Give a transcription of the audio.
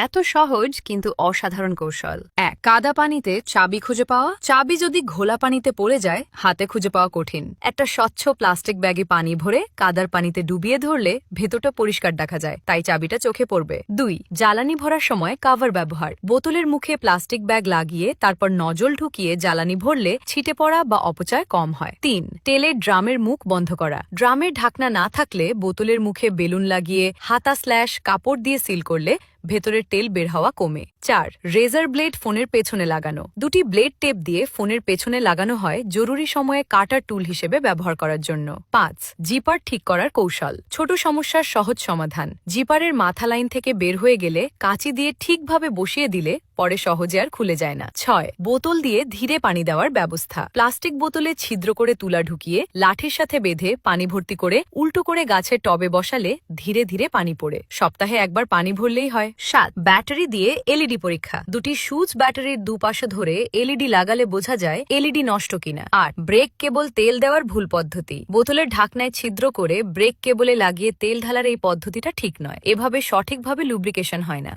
এত সহজ কিন্তু অসাধারণ কৌশল। কাদা পানিতে চাবি খুঁজে পাওয়া। চাবি যদি ঘোলা পানিতে পড়ে যায় হাতে খুঁজে পাওয়া কঠিন। একটা স্বচ্ছ প্লাস্টিক ব্যাগে পানি ভরে কাদার পানিতে ডুবিয়ে ধরলে ভেতরটা পরিষ্কার দেখা যায়, তাই চাবিটা চোখে পড়বে। 2. জ্বালানি ভরার সময় কভার ব্যবহার। বোতলের মুখে প্লাস্টিক ব্যাগ লাগিয়ে তারপর নজল ঢুকিয়ে জ্বালানি ভরলে ছিটে পড়া বা অপচয় কম হয়। 3. তেলের ড্রামের মুখ বন্ধ করা। ড্রামের ঢাকনা না থাকলে বোতলের মুখে বেলুন লাগিয়ে কাপড় দিয়ে সিল করলে ভেতরের তেল বের হওয়া কমে। 4. রেজার ব্লেড ফোনের পেছনে লাগানো। দুটি ব্লেড টেপ দিয়ে ফোনের পেছনে লাগানো হয় জরুরি সময়ে কাটার টুল হিসেবে ব্যবহার করার জন্য। 5. জিপার ঠিক করার কৌশল। ছোট সমস্যার সহজ সমাধান। জিপারের মাথা লাইন থেকে বের হয়ে গেলে কাঁচি দিয়ে ঠিকভাবে বসিয়ে দিলে পরে সহজে আর খুলে যায় না। 6. বোতল দিয়ে ধীরে পানি দেওয়ার ব্যবস্থা। প্লাস্টিক বোতলে ছিদ্র করে তুলা ঢুকিয়ে লাঠির সাথে বেঁধে পানি ভর্তি করে উল্টো করে গাছের টবে বসালে ধীরে ধীরে পানি পড়ে। সপ্তাহে একবার পানি ভরলেই হয়। 7. ব্যাটারি দিয়ে এলইডি পরীক্ষা। দুটি সুচ ব্যাটারির দুপাশে ধরে এলইডি লাগালে বোঝা যায় এলইডি নষ্ট কিনা। 8. ব্রেক কেবল তেল দেওয়ার ভুল পদ্ধতি। বোতলের ঢাকনায় ছিদ্র করে ব্রেক কেবলে লাগিয়ে তেল ঢালার এই পদ্ধতিটা ঠিক নয়। এভাবে সঠিকভাবে লুব্রিকেশন হয় না।